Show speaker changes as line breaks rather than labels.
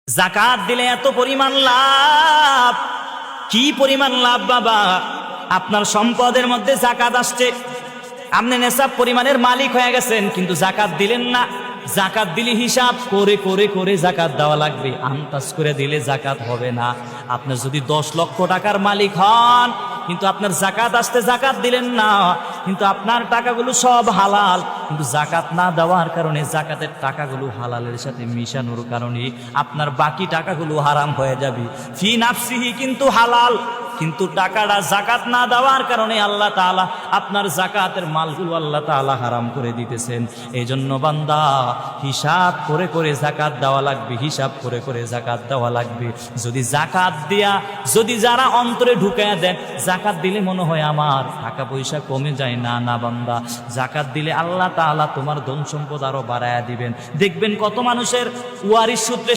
জাকাত দিলে এত পরিমাণ লাভ, কি পরিমাণ লাভ বাবা। আপনার সম্পদের মধ্যে জাকাত আসছে, আপনি নেশাব পরিমাণের মালিক হয়ে গেছেন, কিন্তু জাকাত দিলেন না। জাকাত দিলে হিসাব করে করে করে জাকাত দেওয়া লাগবে, আন্দাজ করে দিলে জাকাত হবে না। আপনার যদি 10 লক্ষ টাকার মালিক হন, কিন্তু আপনার জাকাত আসতে জাকাত দিলেন না, কিন্তু আপনার টাকাগুলো সব হালাল, কিন্তু জাকাত না দেওয়ার কারণে জাকাতের টাকাগুলো হালালের সাথে মিশানোর কারণে আপনার বাকি টাকাগুলো হারাম হয়ে যাবে। ফি নাফসিহি কিন্তু হালাল, কিন্তু টাকাটা জাকাত না দেওয়ার কারণে আল্লাহ তাআলা আপনার জাকাতের মালগুলো আল্লাহ তাআলা হারাম করে দিতেছেন। এই জন্য বান্দা হিসাব করে করে জাকাত দেওয়া লাগবে, হিসাব করে করে জাকাত দেওয়া লাগবে। যদি জাকাত দিয়া যদি যারা অন্তরে ঢুকায়া দেন, জাকাত দিলে মনে হয় আমার টাকা পয়সা কমে যায়, না না বান্দা, জাকাত দিলে আল্লাহ তাআলা তোমার ধন সম্পদ আরো বাড়ায়া দিবেন। দেখবেন কত মানুষের ওয়ারিশ সূত্রে